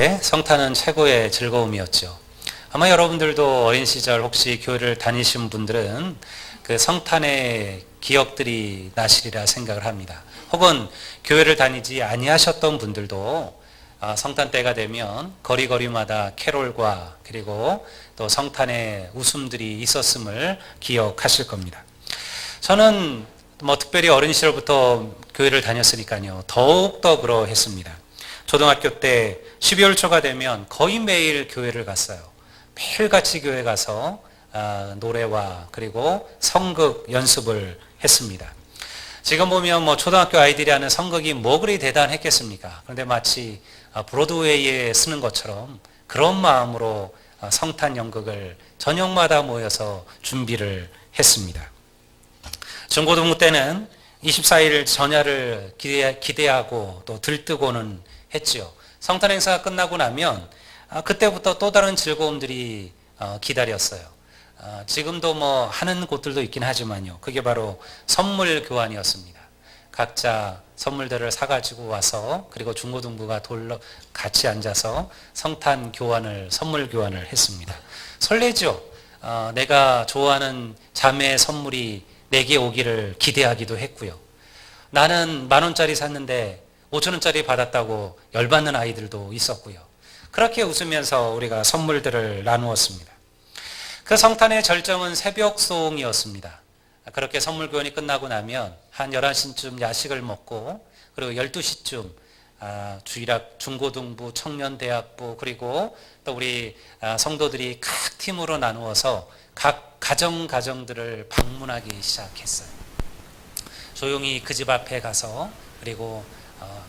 때 성탄은 최고의 즐거움이었죠. 아마 여러분들도 어린 시절 혹시 교회를 다니신 분들은 그 성탄의 기억들이 나시리라 생각을 합니다. 혹은 교회를 다니지 아니하셨던 분들도 성탄 때가 되면 거리거리마다 캐롤과 그리고 또 성탄의 웃음들이 있었음을 기억하실 겁니다. 저는 특별히 어린 시절부터 교회를 다녔으니까요. 더욱더 그러했습니다. 초등학교 때 12월 초가 되면 거의 매일 교회를 갔어요. 매일같이 교회 가서 노래와 그리고 성극 연습을 했습니다. 지금 보면 초등학교 아이들이 하는 성극이 뭐 그리 대단했겠습니까? 그런데 마치 브로드웨이에 쓰는 것처럼 그런 마음으로 성탄 연극을 저녁마다 모여서 준비를 했습니다. 중고등부 때는 24일 전야를 기대하고 또 들뜨고는 했지요. 성탄 행사가 끝나고 나면 그때부터 또 다른 즐거움들이 기다렸어요. 지금도 하는 곳들도 있긴 하지만요. 그게 바로 선물 교환이었습니다. 각자 선물들을 사가지고 와서 그리고 중고등부가 같이 앉아서 성탄 교환을, 선물 교환을 했습니다. 설레죠. 내가 좋아하는 자매의 선물이 내게 오기를 기대하기도 했고요. 나는 10,000원짜리 샀는데 5,000원짜리 받았다고 열받는 아이들도 있었고요. 그렇게 웃으면서 우리가 선물들을 나누었습니다. 그 성탄의 절정은 새벽송이었습니다. 그렇게 선물 교환이 끝나고 나면 한 11시쯤 야식을 먹고 그리고 12시쯤 주일학, 중고등부, 청년대학부 그리고 또 우리 성도들이 각 팀으로 나누어서 각 가정들을 방문하기 시작했어요. 조용히 그 집 앞에 가서 그리고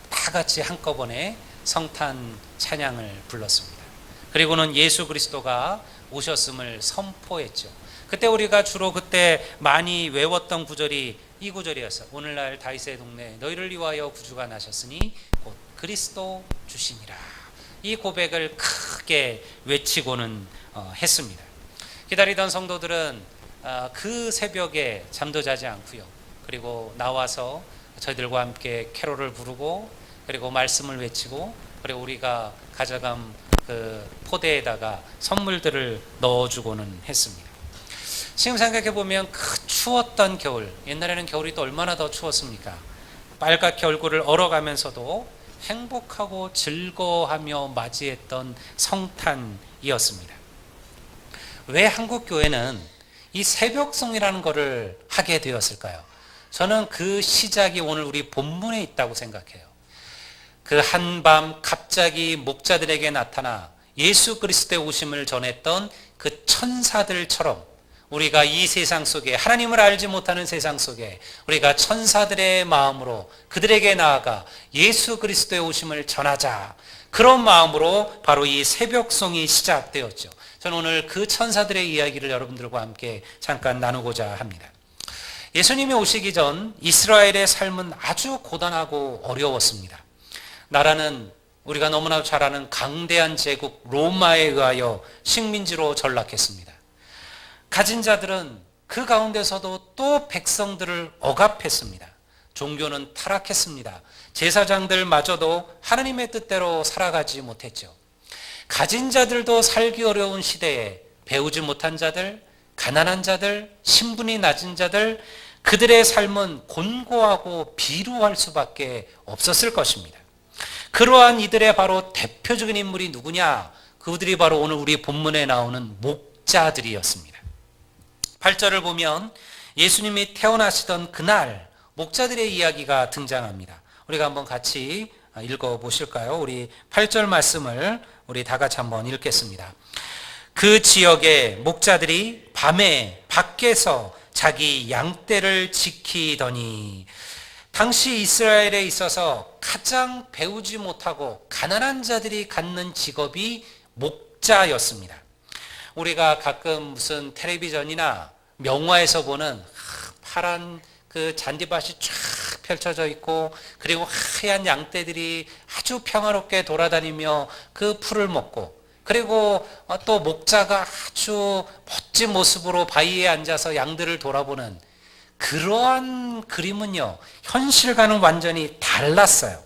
다 같이 한꺼번에 성탄 찬양을 불렀습니다. 그리고는 예수 그리스도가 오셨음을 선포했죠. 그때 우리가 주로 그때 많이 외웠던 구절이 이 구절이었어요. 오늘날 다윗의 동네 너희를 위하여 구주가 나셨으니 곧 그리스도 주시니라. 이 고백을 크게 외치고는 했습니다. 기다리던 성도들은 그 새벽에 잠도 자지 않고요. 그리고 나와서 저희들과 함께 캐롤을 부르고 그리고 말씀을 외치고 그리고 우리가 가져간 그 포대에다가 선물들을 넣어주고는 했습니다. 지금 생각해보면 그 추웠던 겨울, 옛날에는 겨울이 또 얼마나 더 추웠습니까? 빨갛게 얼굴을 얼어가면서도 행복하고 즐거워하며 맞이했던 성탄이었습니다. 왜 한국 교회는 이 새벽송이라는 것을 하게 되었을까요? 저는 그 시작이 오늘 우리 본문에 있다고 생각해요. 그 한밤 갑자기 목자들에게 나타나 예수 그리스도의 오심을 전했던 그 천사들처럼 우리가 이 세상 속에 하나님을 알지 못하는 세상 속에 우리가 천사들의 마음으로 그들에게 나아가 예수 그리스도의 오심을 전하자. 그런 마음으로 바로 이 새벽송이 시작되었죠. 저는 오늘 그 천사들의 이야기를 여러분들과 함께 잠깐 나누고자 합니다. 예수님이 오시기 전 이스라엘의 삶은 아주 고단하고 어려웠습니다. 나라는 우리가 너무나도 잘 아는 강대한 제국 로마에 의하여 식민지로 전락했습니다. 가진 자들은 그 가운데서도 또 백성들을 억압했습니다. 종교는 타락했습니다. 제사장들마저도 하나님의 뜻대로 살아가지 못했죠. 가진 자들도 살기 어려운 시대에 배우지 못한 자들, 가난한 자들, 신분이 낮은 자들, 그들의 삶은 곤고하고 비루할 수밖에 없었을 것입니다. 그러한 이들의 바로 대표적인 인물이 누구냐? 그들이 바로 오늘 우리 본문에 나오는 목자들이었습니다. 8절을 보면 예수님이 태어나시던 그날 목자들의 이야기가 등장합니다. 우리가 한번 같이 읽어보실까요? 우리 8절 말씀을 우리 다 같이 한번 읽겠습니다. 그 지역의 목자들이 밤에 밖에서 자기 양떼를 지키더니 당시 이스라엘에 있어서 가장 배우지 못하고 가난한 자들이 갖는 직업이 목자였습니다. 우리가 가끔 무슨 텔레비전이나 명화에서 보는 파란 그 잔디밭이 쫙 펼쳐져 있고 그리고 하얀 양떼들이 아주 평화롭게 돌아다니며 그 풀을 먹고 그리고 또 목자가 아주 멋진 모습으로 바위에 앉아서 양들을 돌아보는 그러한 그림은요, 현실과는 완전히 달랐어요.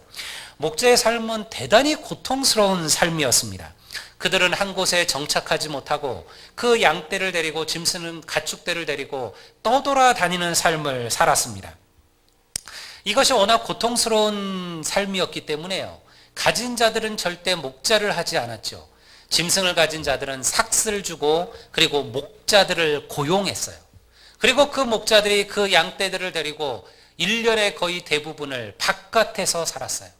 목자의 삶은 대단히 고통스러운 삶이었습니다. 그들은 한 곳에 정착하지 못하고 그 양떼를 데리고 짐승은 가축대를 데리고 떠돌아다니는 삶을 살았습니다. 이것이 워낙 고통스러운 삶이었기 때문에요. 가진 자들은 절대 목자를 하지 않았죠. 짐승을 가진 자들은 삭스를 주고 그리고 목자들을 고용했어요. 그리고 그 목자들이 그 양떼들을 데리고 1년의 거의 대부분을 바깥에서 살았어요.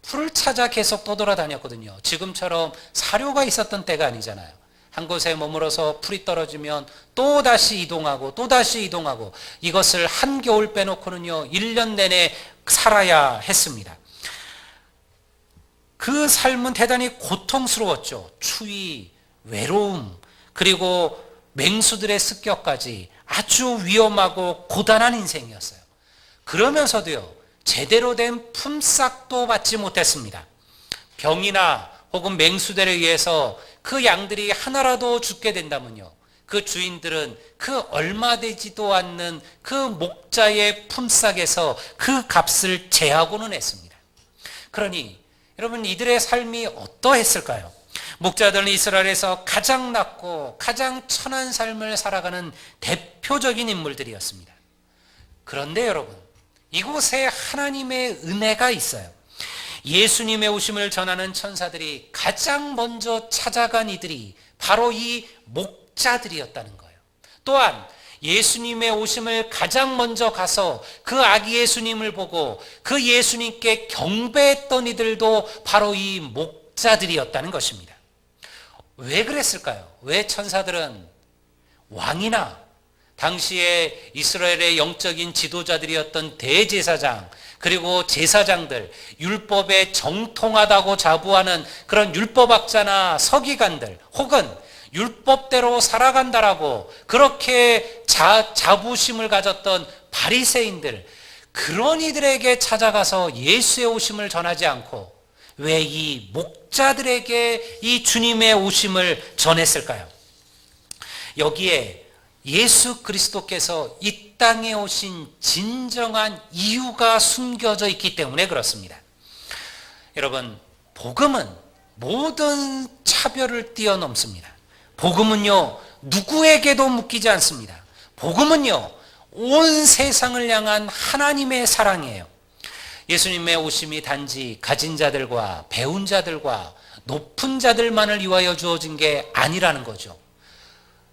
풀을 찾아 계속 떠돌아다녔거든요. 지금처럼 사료가 있었던 때가 아니잖아요. 한 곳에 머물러서 풀이 떨어지면 또다시 이동하고 또다시 이동하고 이것을 한겨울 빼놓고는요 1년 내내 살아야 했습니다. 그 삶은 대단히 고통스러웠죠. 추위, 외로움, 그리고 맹수들의 습격까지 아주 위험하고 고단한 인생이었어요. 그러면서도요 제대로 된 품삯도 받지 못했습니다. 병이나 혹은 맹수들에 의해서 그 양들이 하나라도 죽게 된다면요 그 주인들은 그 얼마 되지도 않는 그 목자의 품삯에서 그 값을 제하고는 했습니다. 그러니 여러분 이들의 삶이 어떠했을까요? 목자들은 이스라엘에서 가장 낮고 가장 천한 삶을 살아가는 대표적인 인물들이었습니다. 그런데 여러분 이곳에 하나님의 은혜가 있어요. 예수님의 오심을 전하는 천사들이 가장 먼저 찾아간 이들이 바로 이 목자들이었다는 거예요. 또한 예수님의 오심을 가장 먼저 가서 그 아기 예수님을 보고 그 예수님께 경배했던 이들도 바로 이 목자들이었다는 것입니다. 왜 그랬을까요? 왜 천사들은 왕이나 당시에 이스라엘의 영적인 지도자들이었던 대제사장 그리고 제사장들, 율법에 정통하다고 자부하는 그런 율법학자나 서기관들 혹은 율법대로 살아간다라고 그렇게 자부심을 가졌던 바리새인들 그런 이들에게 찾아가서 예수의 오심을 전하지 않고 왜 이 목자들에게 이 주님의 오심을 전했을까요? 여기에 예수 그리스도께서 이 땅에 오신 진정한 이유가 숨겨져 있기 때문에 그렇습니다. 여러분, 복음은 모든 차별을 뛰어넘습니다. 복음은요, 누구에게도 묶이지 않습니다. 복음은요, 온 세상을 향한 하나님의 사랑이에요. 예수님의 오심이 단지 가진 자들과 배운 자들과 높은 자들만을 위하여 주어진 게 아니라는 거죠.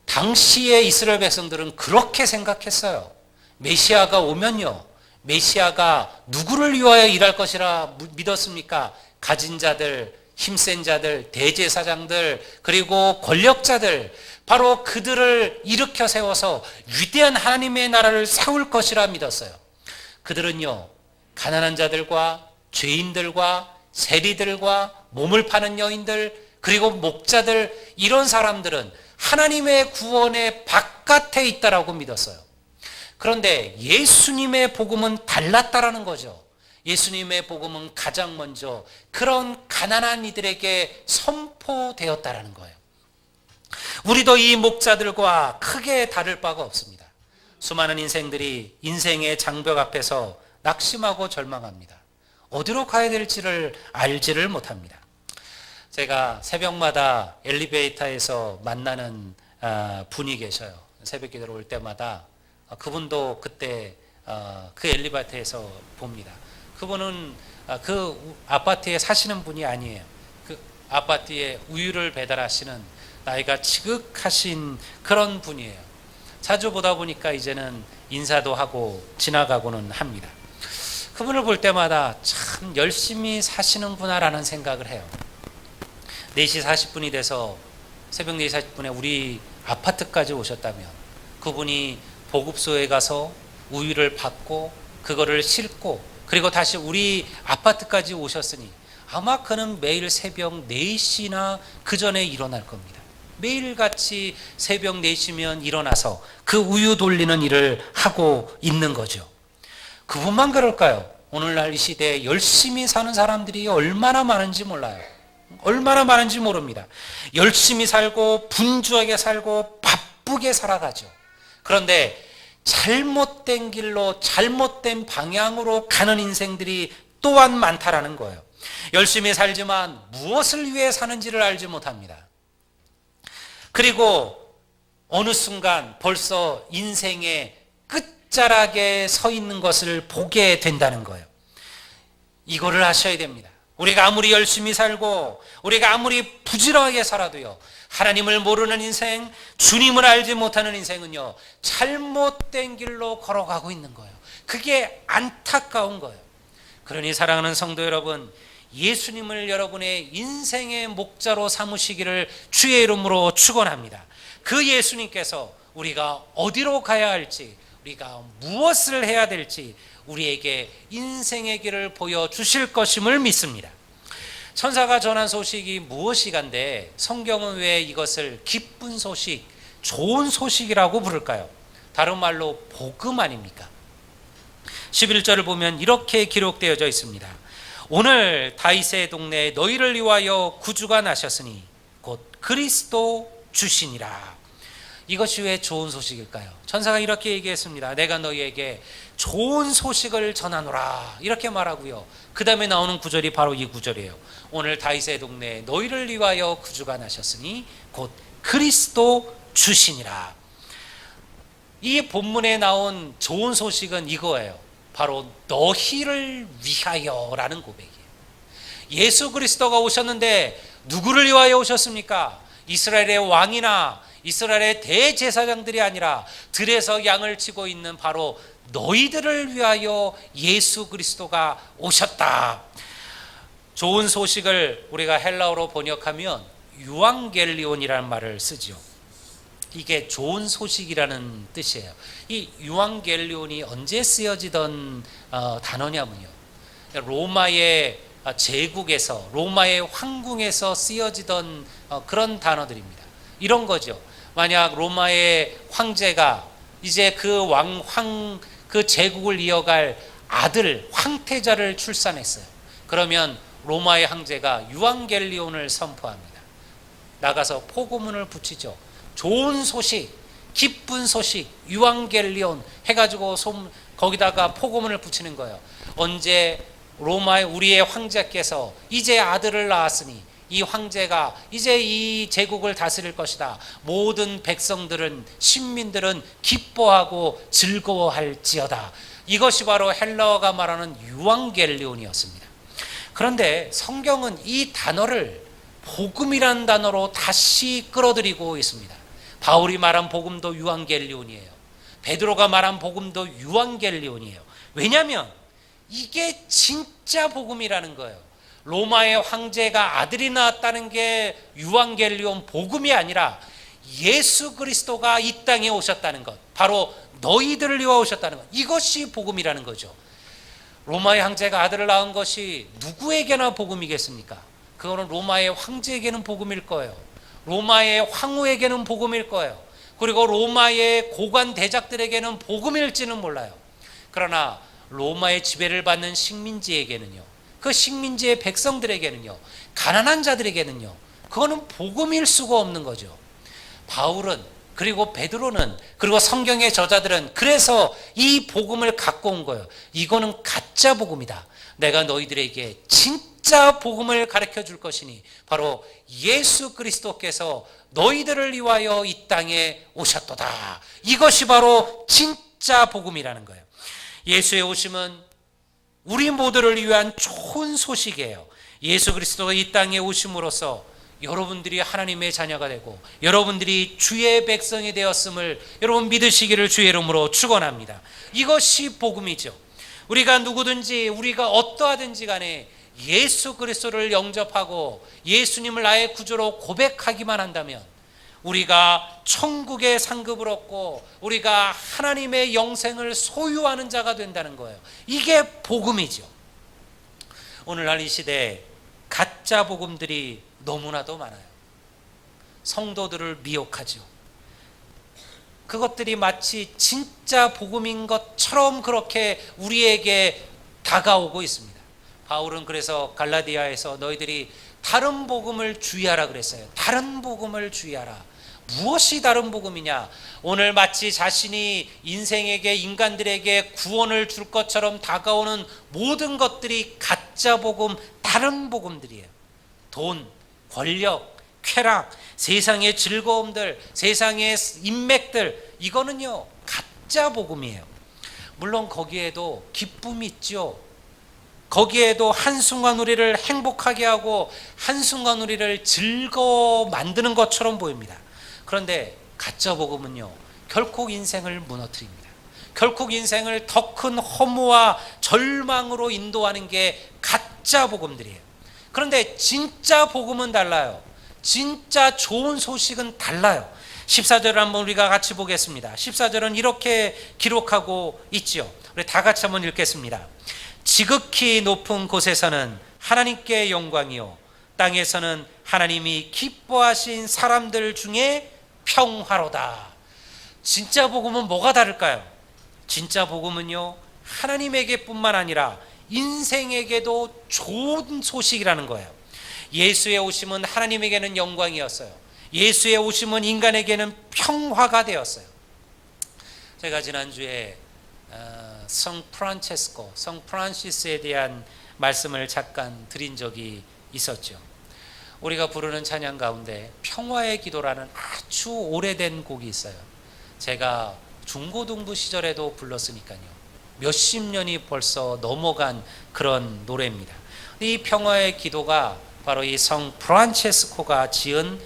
당시의 이스라엘 백성들은 그렇게 생각했어요. 메시아가 오면요, 메시아가 누구를 위하여 일할 것이라 믿었습니까? 가진 자들, 힘센 자들, 대제사장들, 그리고 권력자들, 바로 그들을 일으켜 세워서 위대한 하나님의 나라를 세울 것이라 믿었어요. 그들은요, 가난한 자들과 죄인들과 세리들과 몸을 파는 여인들, 그리고 목자들, 이런 사람들은 하나님의 구원의 바깥에 있다라고 믿었어요. 그런데 예수님의 복음은 달랐다라는 거죠. 예수님의 복음은 가장 먼저 그런 가난한 이들에게 선포되었다라는 거예요. 우리도 이 목자들과 크게 다를 바가 없습니다. 수많은 인생들이 인생의 장벽 앞에서 낙심하고 절망합니다. 어디로 가야 될지를 알지를 못합니다. 제가 새벽마다 엘리베이터에서 만나는 분이 계셔요. 새벽 기도로 올 때마다 그분도 그때 그 엘리베이터에서 봅니다. 그분은 그 아파트에 사시는 분이 아니에요. 그 아파트에 우유를 배달하시는 나이가 지극하신 그런 분이에요. 자주 보다 보니까 이제는 인사도 하고 지나가고는 합니다. 그분을 볼 때마다 참 열심히 사시는구나라는 생각을 해요. 4시 40분이 돼서 새벽 4시 40분에 우리 아파트까지 오셨다면 그분이 보급소에 가서 우유를 받고 그거를 싣고 그리고 다시 우리 아파트까지 오셨으니 아마 그는 매일 새벽 4시나 그 전에 일어날 겁니다. 매일같이 새벽 4시면 일어나서 그 우유 돌리는 일을 하고 있는 거죠. 그분만 그럴까요? 오늘날 이 시대에 열심히 사는 사람들이 얼마나 많은지 몰라요. 얼마나 많은지 모릅니다. 열심히 살고 분주하게 살고 바쁘게 살아가죠. 그런데 잘못된 길로 잘못된 방향으로 가는 인생들이 또한 많다라는 거예요. 열심히 살지만 무엇을 위해 사는지를 알지 못합니다. 그리고 어느 순간 벌써 인생의 끝자락에 서 있는 것을 보게 된다는 거예요. 이거를 아셔야 됩니다. 우리가 아무리 열심히 살고 우리가 아무리 부지런하게 살아도요, 하나님을 모르는 인생, 주님을 알지 못하는 인생은요, 잘못된 길로 걸어가고 있는 거예요. 그게 안타까운 거예요. 그러니 사랑하는 성도 여러분, 예수님을 여러분의 인생의 목자로 삼으시기를 주의 이름으로 축원합니다. 그 예수님께서 우리가 어디로 가야 할지, 우리가 무엇을 해야 될지 우리에게 인생의 길을 보여주실 것임을 믿습니다. 천사가 전한 소식이 무엇이간데 성경은 왜 이것을 기쁜 소식, 좋은 소식이라고 부를까요? 다른 말로 복음 아닙니까? 11절을 보면 이렇게 기록되어져 있습니다. 오늘 다윗의 동네에 너희를 위하여 구주가 나셨으니 곧 그리스도 주시니라. 이것이 왜 좋은 소식일까요? 천사가 이렇게 얘기했습니다. 내가 너희에게 좋은 소식을 전하노라, 이렇게 말하고요, 그 다음에 나오는 구절이 바로 이 구절이에요. 오늘 다윗의 동네에 너희를 위하여 구주가 나셨으니 곧 그리스도 주시니라. 이 본문에 나온 좋은 소식은 이거예요. 바로 너희를 위하여라는 고백이에요. 예수 그리스도가 오셨는데 누구를 위하여 오셨습니까? 이스라엘의 왕이나 이스라엘의 대제사장들이 아니라 들에서 양을 치고 있는 바로 너희들을 위하여 예수 그리스도가 오셨다. 좋은 소식을 우리가 헬라어로 번역하면 유앙겔리온이라는 말을 쓰죠. 이게 좋은 소식이라는 뜻이에요. 이 유앙겔리온이 언제 쓰여지던 단어냐면요, 로마의 제국에서, 로마의 황궁에서 쓰여지던 그런 단어들입니다. 이런 거죠. 만약 로마의 황제가 이제 그 제국을 이어갈 아들, 황태자를 출산했어요. 그러면 로마의 황제가 유앙겔리온을 선포합니다. 나가서 포고문을 붙이죠. 좋은 소식, 기쁜 소식, 유앙겔리온 해가지고 거기다가 포고문을 붙이는 거예요. 언제 로마의 우리의 황제께서 이제 아들을 낳았으니 이 황제가 이제 이 제국을 다스릴 것이다. 모든 백성들은, 신민들은 기뻐하고 즐거워할지어다. 이것이 바로 헬라어가 말하는 유앙겔리온이었습니다. 그런데 성경은 이 단어를 복음이라는 단어로 다시 끌어들이고 있습니다. 바울이 말한 복음도 유앙겔리온이에요. 베드로가 말한 복음도 유앙겔리온이에요. 왜냐하면 이게 진짜 복음이라는 거예요. 로마의 황제가 아들이 낳았다는 게 유앙겔리온 복음이 아니라 예수 그리스도가 이 땅에 오셨다는 것, 바로 너희들을 위하여 오셨다는 것, 이것이 복음이라는 거죠. 로마의 황제가 아들을 낳은 것이 누구에게나 복음이겠습니까? 그거는 로마의 황제에게는 복음일 거예요. 로마의 황후에게는 복음일 거예요. 그리고 로마의 고관 대작들에게는 복음일지는 몰라요. 그러나 로마의 지배를 받는 식민지에게는요, 그 식민지의 백성들에게는요, 가난한 자들에게는요, 그거는 복음일 수가 없는 거죠. 바울은, 그리고 베드로는, 그리고 성경의 저자들은 그래서 이 복음을 갖고 온 거예요. 이거는 가짜 복음이다. 내가 너희들에게 진짜 복음을 가르쳐 줄 것이니 바로 예수 그리스도께서 너희들을 위하여 이 땅에 오셨도다. 이것이 바로 진짜 복음이라는 거예요. 예수의 오심은 우리 모두를 위한 좋은 소식이에요. 예수 그리스도가 이 땅에 오심으로써 여러분들이 하나님의 자녀가 되고 여러분들이 주의 백성이 되었음을 여러분 믿으시기를 주의 이름으로 축원합니다. 이것이 복음이죠. 우리가 누구든지, 우리가 어떠하든지 간에 예수 그리스도를 영접하고 예수님을 나의 구주로 고백하기만 한다면 우리가 천국의 상급을 얻고 우리가 하나님의 영생을 소유하는 자가 된다는 거예요. 이게 복음이죠. 오늘날 이 시대에 가짜 복음들이 너무나도 많아요. 성도들을 미혹하죠. 그것들이 마치 진짜 복음인 것처럼 그렇게 우리에게 다가오고 있습니다. 바울은 그래서 갈라디아에서 너희들이 다른 복음을 주의하라 그랬어요. 다른 복음을 주의하라. 무엇이 다른 복음이냐? 오늘 마치 자신이 인생에게, 인간들에게 구원을 줄 것처럼 다가오는 모든 것들이 가짜 복음, 다른 복음들이에요. 돈, 권력, 쾌락, 세상의 즐거움들, 세상의 인맥들, 이거는요 가짜 복음이에요. 물론 거기에도 기쁨이 있죠. 거기에도 한순간 우리를 행복하게 하고 한순간 우리를 즐거워 만드는 것처럼 보입니다. 그런데 가짜 복음은요 결코 인생을 무너뜨립니다. 결국 인생을 더 큰 허무와 절망으로 인도하는 게 가짜 복음들이에요. 그런데 진짜 복음은 달라요. 진짜 좋은 소식은 달라요. 14절을 한번 우리가 같이 보겠습니다. 14절은 이렇게 기록하고 있죠. 우리 다 같이 한번 읽겠습니다. 지극히 높은 곳에서는 하나님께 영광이요 땅에서는 하나님이 기뻐하신 사람들 중에 평화로다. 진짜 복음은 뭐가 다를까요? 진짜 복음은요 하나님에게 뿐만 아니라 인생에게도 좋은 소식이라는 거예요. 예수의 오심은 하나님에게는 영광이었어요. 예수의 오심은 인간에게는 평화가 되었어요. 제가 지난주에 성 프란체스코, 성 프란시스에 대한 말씀을 잠깐 드린 적이 있었죠. 우리가 부르는 찬양 가운데 평화의 기도라는 아주 오래된 곡이 있어요. 제가 중고등부 시절에도 불렀으니까요. 몇십 년이 벌써 넘어간 그런 노래입니다. 이 평화의 기도가 바로 이 성 프란체스코가 지은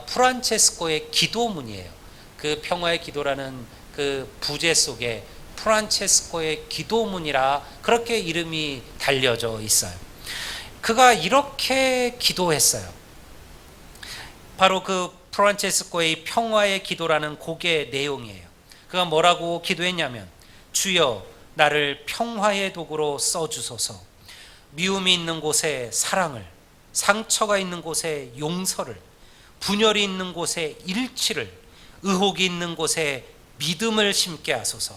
프란체스코의 기도문이에요. 그 평화의 기도라는 그 부제 속에 프란체스코의 기도문이라 그렇게 이름이 달려져 있어요. 그가 이렇게 기도했어요. 바로 그 프란체스코의 평화의 기도라는 곡의 내용이에요. 그가 뭐라고 기도했냐면, 주여 나를 평화의 도구로 써주소서. 미움이 있는 곳에 사랑을, 상처가 있는 곳에 용서를, 분열이 있는 곳에 일치를, 의혹이 있는 곳에 믿음을 심게 하소서.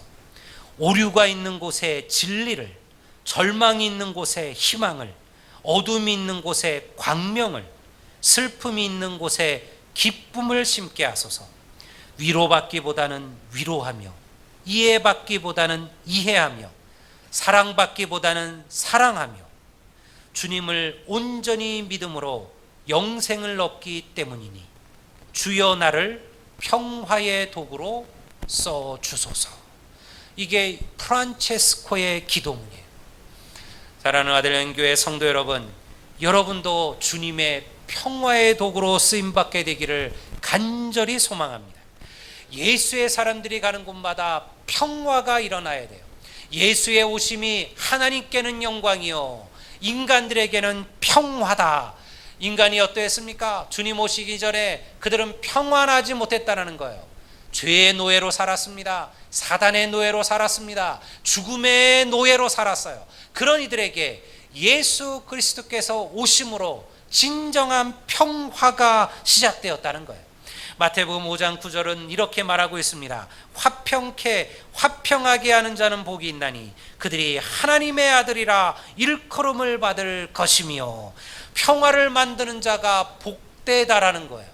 오류가 있는 곳에 진리를, 절망이 있는 곳에 희망을, 어둠이 있는 곳에 광명을, 슬픔이 있는 곳에 기쁨을 심게 하소서. 위로받기보다는 위로하며, 이해받기보다는 이해하며, 사랑받기보다는 사랑하며, 주님을 온전히 믿음으로 영생을 얻기 때문이니 주여 나를 평화의 도구로 써주소서. 이게 프란체스코의 기도문이에요. 사랑하는 아들연교회 성도 여러분, 여러분도 주님의 평화의 도구로 쓰임받게 되기를 간절히 소망합니다. 예수의 사람들이 가는 곳마다 평화가 일어나야 돼요. 예수의 오심이 하나님께는 영광이요 인간들에게는 평화다. 인간이 어떠했습니까? 주님 오시기 전에 그들은 평안하지 못했다는 거예요. 죄의 노예로 살았습니다. 사단의 노예로 살았습니다. 죽음의 노예로 살았어요. 그런 이들에게 예수 그리스도께서 오심으로 진정한 평화가 시작되었다는 거예요. 마태복음 5장 9절은 이렇게 말하고 있습니다. 화평하게 하는 자는 복이 있나니 그들이 하나님의 아들이라 일컬음을 받을 것이며, 평화를 만드는 자가 복되다라는 거예요.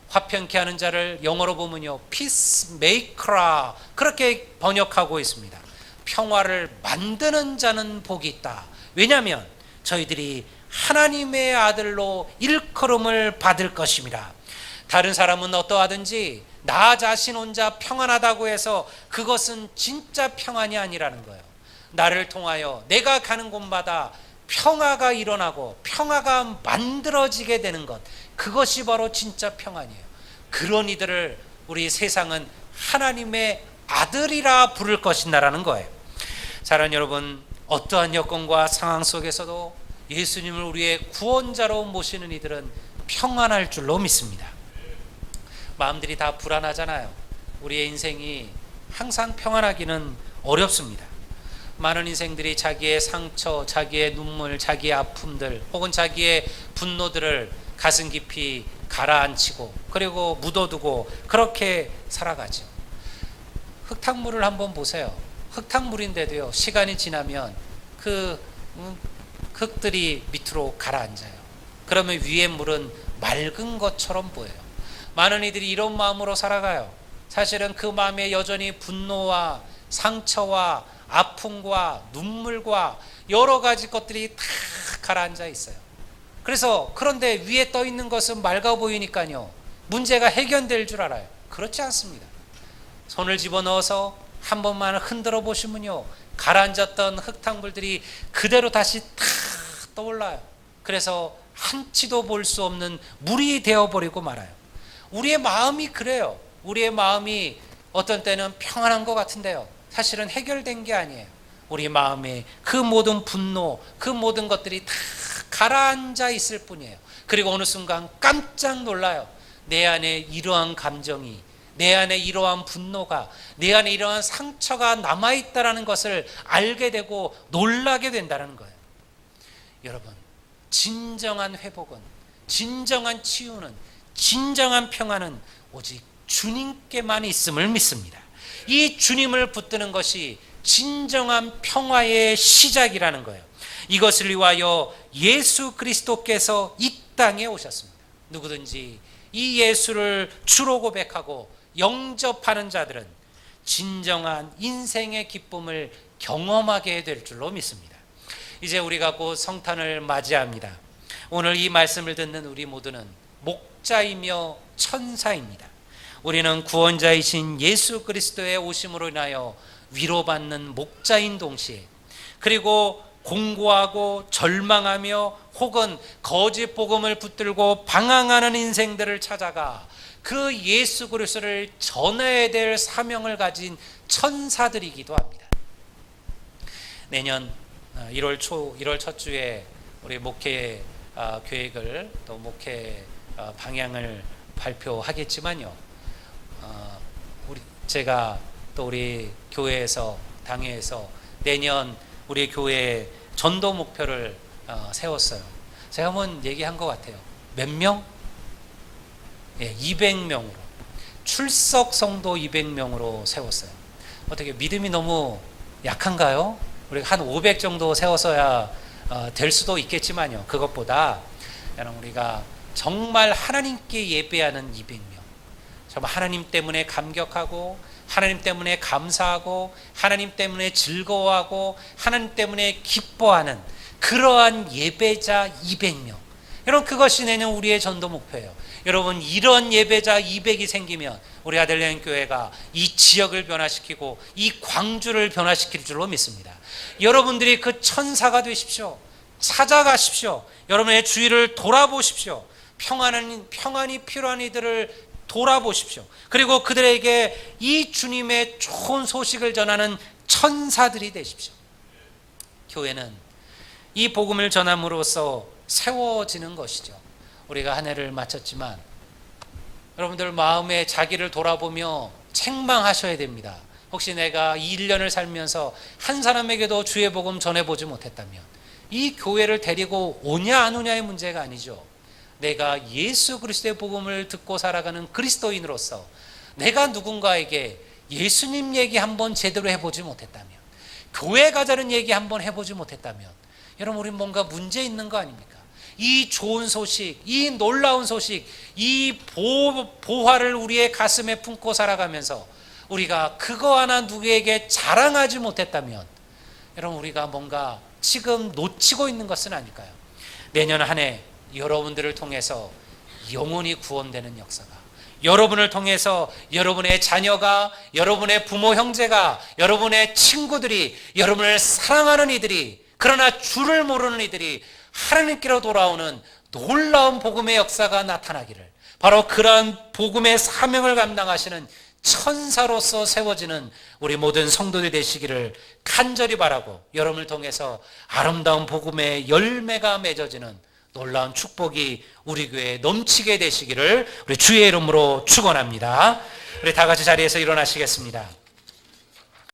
화평케 하는 자를 영어로 보면요 peacemaker라 그렇게 번역하고 있습니다. 평화를 만드는 자는 복이 있다. 왜냐하면 저희들이 하나님의 아들로 일컬음을 받을 것입니다. 다른 사람은 어떠하든지 나 자신 혼자 평안하다고 해서 그것은 진짜 평안이 아니라는 거예요. 나를 통하여 내가 가는 곳마다 평화가 일어나고 평화가 만들어지게 되는 것, 그것이 바로 진짜 평안이에요. 그런 이들을 우리 세상은 하나님의 아들이라 부를 것이다라는 거예요. 사랑하는 여러분, 어떠한 여건과 상황 속에서도 예수님을 우리의 구원자로 모시는 이들은 평안할 줄로 믿습니다. 마음들이 다 불안하잖아요. 우리의 인생이 항상 평안하기는 어렵습니다. 많은 인생들이 자기의 상처, 자기의 눈물, 자기의 아픔들 혹은 자기의 분노들을 가슴 깊이 가라앉히고 그리고 묻어두고 그렇게 살아가죠. 흙탕물을 한번 보세요. 흙탕물인데도요 시간이 지나면 그 흙들이 밑으로 가라앉아요. 그러면 위에 물은 맑은 것처럼 보여요. 많은 이들이 이런 마음으로 살아가요. 사실은 그 마음에 여전히 분노와 상처와 아픔과 눈물과 여러 가지 것들이 다 가라앉아 있어요. 그래서 그런데 위에 떠 있는 것은 맑아 보이니까요, 문제가 해결될 줄 알아요. 그렇지 않습니다. 손을 집어넣어서 한 번만 흔들어 보시면요, 가라앉았던 흙탕물들이 그대로 다시 탁 떠올라요. 그래서 한치도 볼 수 없는 물이 되어버리고 말아요. 우리의 마음이 그래요. 우리의 마음이 어떤 때는 평안한 것 같은데요, 사실은 해결된 게 아니에요. 우리 마음에 그 모든 분노, 그 모든 것들이 다 가라앉아 있을 뿐이에요. 그리고 어느 순간 깜짝 놀라요. 내 안에 이러한 감정이, 내 안에 이러한 분노가, 내 안에 이러한 상처가 남아있다는 것을 알게 되고 놀라게 된다는 거예요. 여러분, 진정한 회복은, 진정한 치유는, 진정한 평안은 오직 주님께만 있음을 믿습니다. 이 주님을 붙드는 것이 진정한 평화의 시작이라는 거예요. 이것을 위하여 예수 그리스도께서 이 땅에 오셨습니다. 누구든지 이 예수를 주로 고백하고 영접하는 자들은 진정한 인생의 기쁨을 경험하게 될 줄로 믿습니다. 이제 우리가 곧 성탄을 맞이합니다. 오늘 이 말씀을 듣는 우리 모두는 목자이며 천사입니다. 우리는 구원자이신 예수 그리스도의 오심으로 인하여 위로받는 목자인 동시에, 그리고 공고하고 절망하며 혹은 거짓 복음을 붙들고 방황하는 인생들을 찾아가 그 예수 그리스도를 전해야 될 사명을 가진 천사들이기도 합니다. 내년 1월 첫 주에 우리 목회 계획을, 또 목회 방향을 발표하겠지만요, 제가 또 우리 교회에서, 당회에서 내년 우리 교회의 전도 목표를 세웠어요. 제가 한번 얘기한 것 같아요. 몇 명? 200명으로, 출석 성도 200명으로 세웠어요. 어떻게 믿음이 너무 약한가요? 우리가 한 500 정도 세웠어야 될 수도 있겠지만요, 그것보다 우리가 정말 하나님께 예배하는 200명, 정말 하나님 때문에 감격하고, 하나님 때문에 감사하고, 하나님 때문에 즐거워하고, 하나님 때문에 기뻐하는 그러한 예배자 200명. 여러분, 그것이 내년 우리의 전도 목표예요. 여러분, 이런 예배자 200이 생기면 우리 아들레인 교회가 이 지역을 변화시키고 이 광주를 변화시킬 줄로 믿습니다. 여러분들이 그 천사가 되십시오. 찾아가십시오. 여러분의 주위를 돌아보십시오. 평안이 필요한 이들을 돌아보십시오. 그리고 그들에게 이 주님의 좋은 소식을 전하는 천사들이 되십시오. 교회는 이 복음을 전함으로써 세워지는 것이죠. 우리가 한 해를 마쳤지만 여러분들 마음에 자기를 돌아보며 책망하셔야 됩니다. 혹시 내가 1년을 살면서 한 사람에게도 주의 복음 전해보지 못했다면, 이 교회를 데리고 오냐 안 오냐의 문제가 아니죠. 내가 예수 그리스도의 복음을 듣고 살아가는 그리스도인으로서 내가 누군가에게 예수님 얘기 한번 제대로 해보지 못했다면, 교회 가자는 얘기 한번 해보지 못했다면, 여러분, 우리 뭔가 문제 있는 거 아닙니까? 이 좋은 소식, 이 놀라운 소식, 이 보화를 우리의 가슴에 품고 살아가면서 우리가 그거 하나 누구에게 자랑하지 못했다면, 여러분, 우리가 뭔가 지금 놓치고 있는 것은 아닐까요? 내년 한 해 여러분들을 통해서 영혼이 구원되는 역사가, 여러분을 통해서 여러분의 자녀가, 여러분의 부모 형제가, 여러분의 친구들이, 여러분을 사랑하는 이들이, 그러나 주를 모르는 이들이 하나님께로 돌아오는 놀라운 복음의 역사가 나타나기를, 바로 그러한 복음의 사명을 감당하시는 천사로서 세워지는 우리 모든 성도들이 되시기를 간절히 바라고, 여러분을 통해서 아름다운 복음의 열매가 맺어지는 놀라운 축복이 우리 교회에 넘치게 되시기를 우리 주의 이름으로 축원합니다. 우리 다 같이 자리에서 일어나시겠습니다.